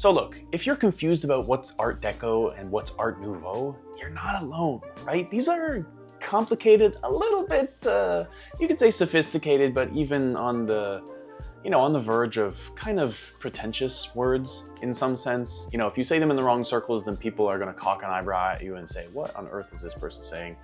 So look, if you're confused about what's Art Deco and what's Art Nouveau, you're not alone, right? These are complicated, a little bit, you could say sophisticated, but even on the, on the verge of kind of pretentious words in some sense. If you say them in the wrong circles, then people are gonna cock an eyebrow at you and say, what on earth is this person saying?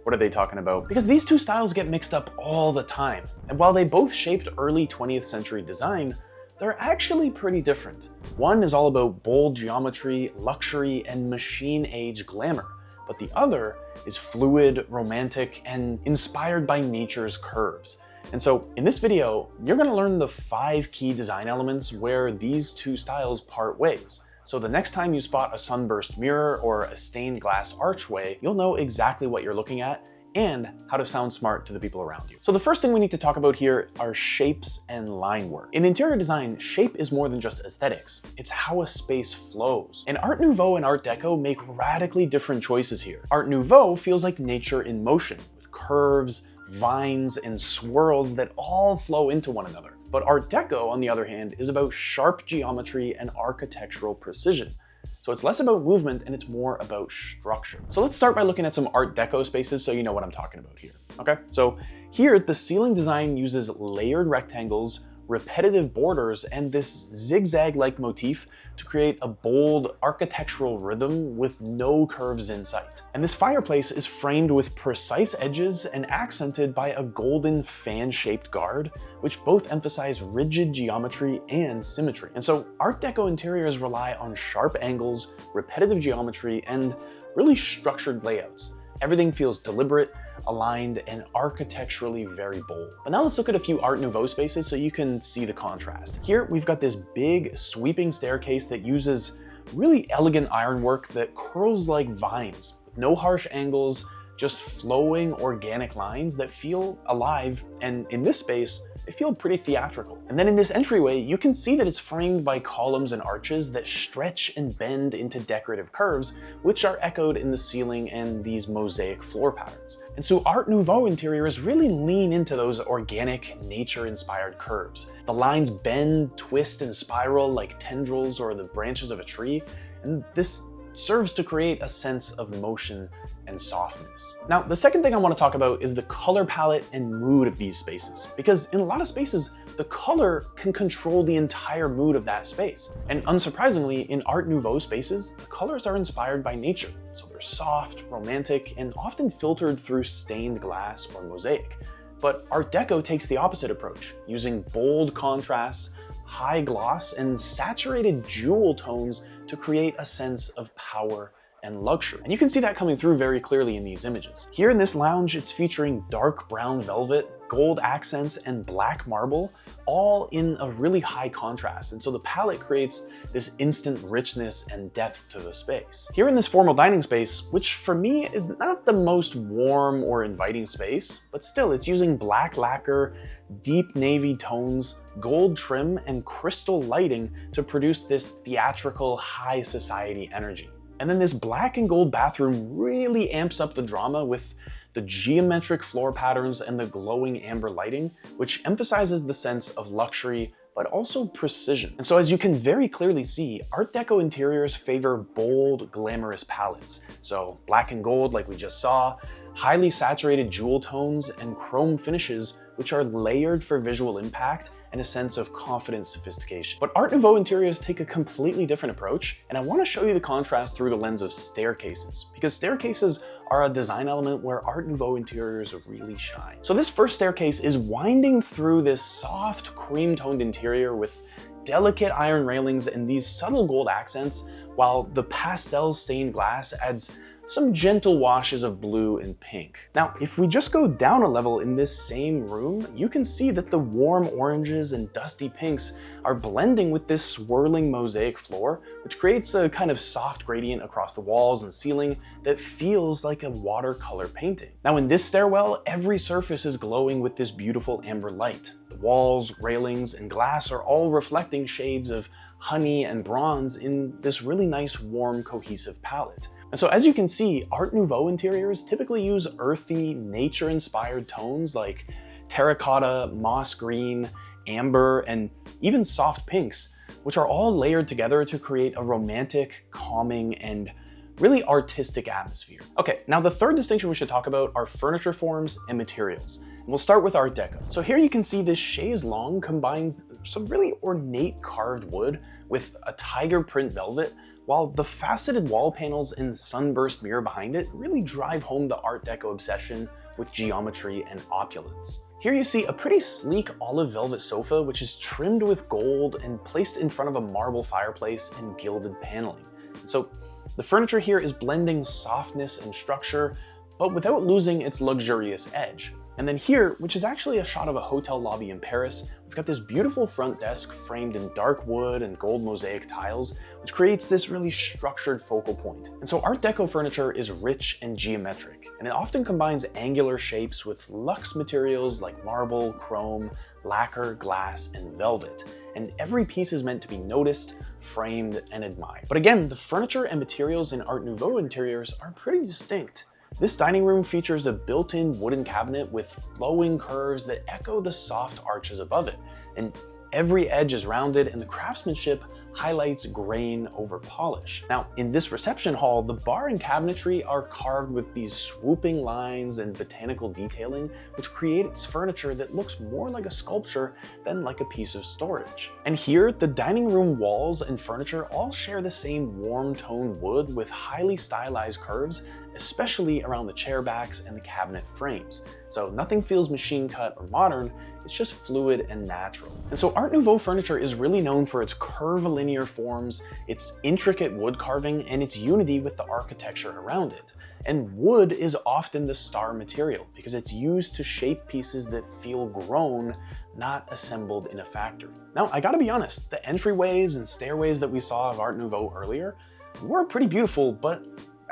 What are they talking about? Because these two styles get mixed up all the time. And while they both shaped early 20th century design, they're actually pretty different. One is all about bold geometry, luxury, and machine-age glamour, but the other is fluid, romantic, and inspired by nature's curves. And so in this video, you're gonna learn the 5 key design elements where these two styles part ways. So the next time you spot a sunburst mirror or a stained glass archway, you'll know exactly what you're looking at and how to sound smart to the people around you. So the first thing we need to talk about here are shapes and line work. In interior design, shape is more than just aesthetics. It's how a space flows. And Art Nouveau and Art Deco make radically different choices here. Art Nouveau feels like nature in motion, with curves, vines, and swirls that all flow into one another. But Art Deco, on the other hand, is about sharp geometry and architectural precision. So it's less about movement and it's more about structure. So let's start by looking at some Art Deco spaces so you know what I'm talking about here. Okay, so here the ceiling design uses layered rectangles, repetitive borders, and this zigzag-like motif to create a bold architectural rhythm with no curves in sight. And this fireplace is framed with precise edges and accented by a golden fan-shaped guard, which both emphasize rigid geometry and symmetry. And so Art Deco interiors rely on sharp angles, repetitive geometry, and really structured layouts. Everything feels deliberate, aligned, and architecturally very bold. But now let's look at a few Art Nouveau spaces so you can see the contrast. Here we've got this big sweeping staircase that uses really elegant ironwork that curls like vines, with no harsh angles, just flowing organic lines that feel alive, and in this space, they feel pretty theatrical. And then in this entryway, you can see that it's framed by columns and arches that stretch and bend into decorative curves, which are echoed in the ceiling and these mosaic floor patterns. And so Art Nouveau interiors really lean into those organic, nature-inspired curves. The lines bend, twist, and spiral like tendrils or the branches of a tree, and this serves to create a sense of motion and softness. Now, the second thing I want to talk about is the color palette and mood of these spaces, because in a lot of spaces, the color can control the entire mood of that space. And unsurprisingly, in Art Nouveau spaces, the colors are inspired by nature. So they're soft, romantic, and often filtered through stained glass or mosaic. But Art Deco takes the opposite approach, using bold contrasts, high gloss, and saturated jewel tones to create a sense of power and luxury. And you can see that coming through very clearly in these images. Here in this lounge, it's featuring dark brown velvet, gold accents, and black marble, all in a really high contrast. And so the palette creates this instant richness and depth to the space. Here in this formal dining space, which for me is not the most warm or inviting space, but still it's using black lacquer, deep navy tones, gold trim, and crystal lighting to produce this theatrical high society energy. And then this black and gold bathroom really amps up the drama with the geometric floor patterns and the glowing amber lighting, which emphasizes the sense of luxury, but also precision. And so as you can very clearly see, Art Deco interiors favor bold, glamorous palettes. So black and gold, like we just saw, highly saturated jewel tones, and chrome finishes, which are layered for visual impact and a sense of confident sophistication. But Art Nouveau interiors take a completely different approach, and I want to show you the contrast through the lens of staircases, because staircases are a design element where Art Nouveau interiors really shine. So this first staircase is winding through this soft cream-toned interior with delicate iron railings and these subtle gold accents, while the pastel stained glass adds some gentle washes of blue and pink. Now, if we just go down a level in this same room, you can see that the warm oranges and dusty pinks are blending with this swirling mosaic floor, which creates a kind of soft gradient across the walls and ceiling that feels like a watercolor painting. Now, in this stairwell, every surface is glowing with this beautiful amber light. The walls, railings, and glass are all reflecting shades of honey and bronze in this really nice, warm, cohesive palette. And so as you can see, Art Nouveau interiors typically use earthy, nature-inspired tones like terracotta, moss green, amber, and even soft pinks, which are all layered together to create a romantic, calming, and really artistic atmosphere. Okay, now the third distinction we should talk about are furniture forms and materials. And we'll start with Art Deco. So here you can see this chaise longue combines some really ornate carved wood with a tiger print velvet, while the faceted wall panels and sunburst mirror behind it really drive home the Art Deco obsession with geometry and opulence. Here you see a pretty sleek olive velvet sofa, which is trimmed with gold and placed in front of a marble fireplace and gilded paneling. So the furniture here is blending softness and structure, but without losing its luxurious edge. And then here, which is actually a shot of a hotel lobby in Paris, we've got this beautiful front desk framed in dark wood and gold mosaic tiles, which creates this really structured focal point. And so Art Deco furniture is rich and geometric, and it often combines angular shapes with luxe materials like marble, chrome, lacquer, glass, and velvet. And every piece is meant to be noticed, framed, and admired. But again, the furniture and materials in Art Nouveau interiors are pretty distinct. This dining room features a built-in wooden cabinet with flowing curves that echo the soft arches above it, and every edge is rounded and the craftsmanship highlights grain over polish. Now, in this reception hall, the bar and cabinetry are carved with these swooping lines and botanical detailing, which creates furniture that looks more like a sculpture than like a piece of storage. And here, the dining room walls and furniture all share the same warm-toned wood with highly stylized curves, especially around the chair backs and the cabinet frames. So nothing feels machine cut or modern, it's just fluid and natural. And so Art Nouveau furniture is really known for its curvilinear forms, its intricate wood carving, and its unity with the architecture around it. And wood is often the star material because it's used to shape pieces that feel grown, not assembled in a factory. Now, I gotta be honest, the entryways and stairways that we saw of Art Nouveau earlier were pretty beautiful, but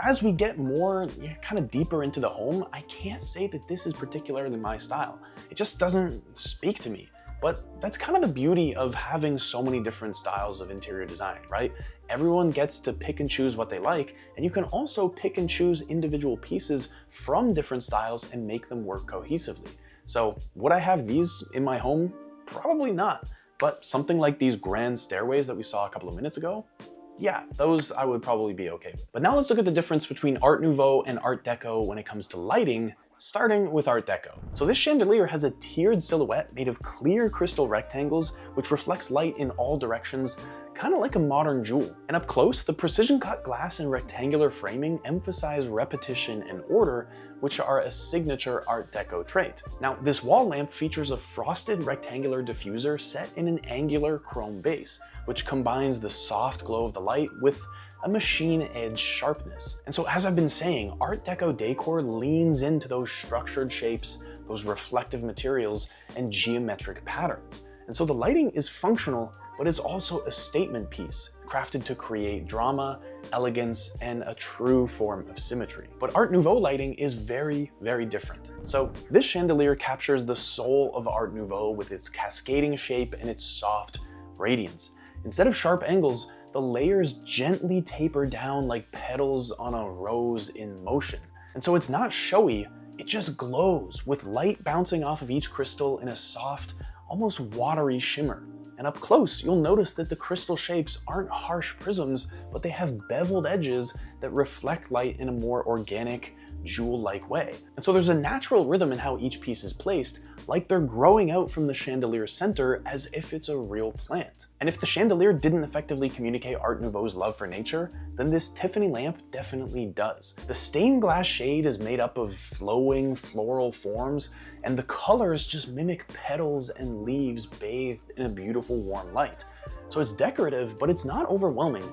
as we get more kind of deeper into the home, I can't say that this is particularly my style. It just doesn't speak to me. But that's kind of the beauty of having so many different styles of interior design, right? Everyone gets to pick and choose what they like, and you can also pick and choose individual pieces from different styles and make them work cohesively. So would I have these in my home? Probably not. But something like these grand stairways that we saw a couple of minutes ago, yeah, those I would probably be okay with. But now let's look at the difference between Art Nouveau and Art Deco when it comes to lighting, starting with Art Deco. So this chandelier has a tiered silhouette made of clear crystal rectangles, which reflects light in all directions, kind of like a modern jewel. And up close, the precision cut glass and rectangular framing emphasize repetition and order, which are a signature Art Deco trait. Now, this wall lamp features a frosted rectangular diffuser set in an angular chrome base, which combines the soft glow of the light with a machine edge sharpness. And so as I've been saying, Art Deco decor leans into those structured shapes, those reflective materials, and geometric patterns. And so the lighting is functional, but it's also a statement piece, crafted to create drama, elegance, and a true form of symmetry. But Art Nouveau lighting is very, very different. So this chandelier captures the soul of Art Nouveau with its cascading shape and its soft radiance. Instead of sharp angles, the layers gently taper down like petals on a rose in motion. And so it's not showy, it just glows, with light bouncing off of each crystal in a soft, almost watery shimmer. And up close, you'll notice that the crystal shapes aren't harsh prisms, but they have beveled edges that reflect light in a more organic, jewel-like way. And so there's a natural rhythm in how each piece is placed, like they're growing out from the chandelier's center as if it's a real plant. And if the chandelier didn't effectively communicate Art Nouveau's love for nature, then this Tiffany lamp definitely does. The stained glass shade is made up of flowing floral forms, and the colors just mimic petals and leaves bathed in a beautiful warm light. So it's decorative, but it's not overwhelming.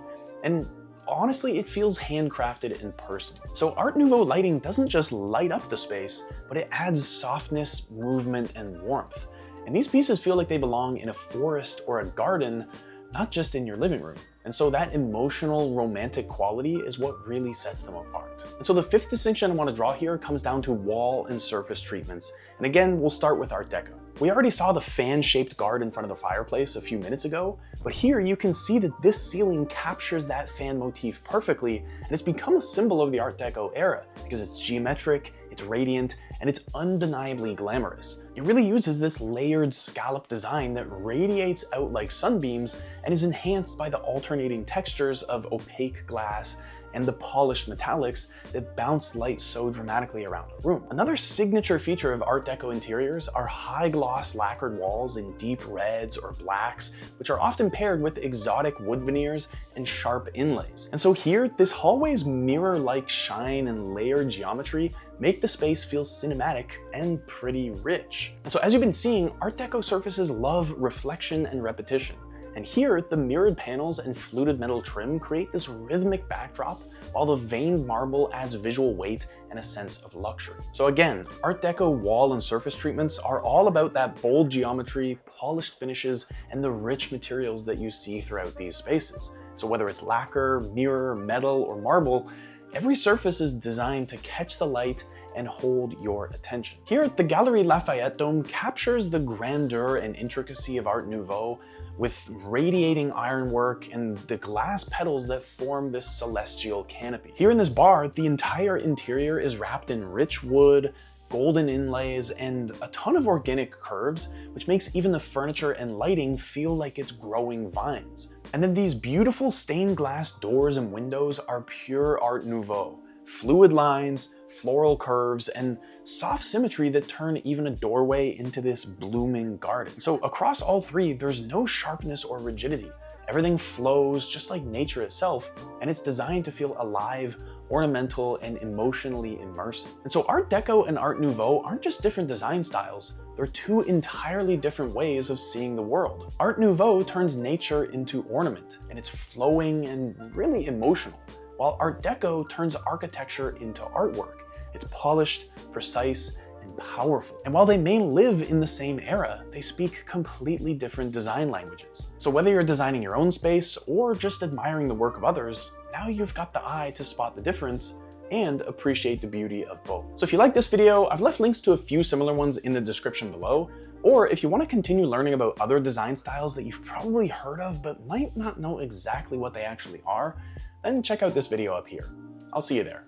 And honestly, it feels handcrafted and personal. So Art Nouveau lighting doesn't just light up the space, but it adds softness, movement, and warmth. And these pieces feel like they belong in a forest or a garden, not just in your living room. And so that emotional, romantic quality is what really sets them apart. And so the fifth distinction I want to draw here comes down to wall and surface treatments. And again, we'll start with Art Deco. We already saw the fan-shaped guard in front of the fireplace a few minutes ago, but here you can see that this ceiling captures that fan motif perfectly, and it's become a symbol of the Art Deco era because it's geometric, it's radiant, and it's undeniably glamorous. It really uses this layered scallop design that radiates out like sunbeams and is enhanced by the alternating textures of opaque glass and the polished metallics that bounce light so dramatically around a room. Another signature feature of Art Deco interiors are high-gloss lacquered walls in deep reds or blacks, which are often paired with exotic wood veneers and sharp inlays. And so here, this hallway's mirror-like shine and layered geometry make the space feel cinematic and pretty rich. And so as you've been seeing, Art Deco surfaces love reflection and repetition. And here, the mirrored panels and fluted metal trim create this rhythmic backdrop, while the veined marble adds visual weight and a sense of luxury. So again, Art Deco wall and surface treatments are all about that bold geometry, polished finishes, and the rich materials that you see throughout these spaces. So whether it's lacquer, mirror, metal, or marble, every surface is designed to catch the light and hold your attention. Here, the Galerie Lafayette Dome captures the grandeur and intricacy of Art Nouveau with radiating ironwork and the glass petals that form this celestial canopy. Here in this bar, the entire interior is wrapped in rich wood, golden inlays, and a ton of organic curves, which makes even the furniture and lighting feel like it's growing vines. And then these beautiful stained glass doors and windows are pure Art Nouveau. Fluid lines, floral curves, and soft symmetry that turn even a doorway into this blooming garden. So across all three, there's no sharpness or rigidity. Everything flows just like nature itself, and it's designed to feel alive, ornamental, and emotionally immersive. And so Art Deco and Art Nouveau aren't just different design styles, they're two entirely different ways of seeing the world. Art Nouveau turns nature into ornament, and it's flowing and really emotional, while Art Deco turns architecture into artwork. It's polished, precise, and powerful. And while they may live in the same era, they speak completely different design languages. So whether you're designing your own space or just admiring the work of others, now you've got the eye to spot the difference and appreciate the beauty of both. So if you like this video, I've left links to a few similar ones in the description below. Or if you want to continue learning about other design styles that you've probably heard of but might not know exactly what they actually are, then check out this video up here. I'll see you there.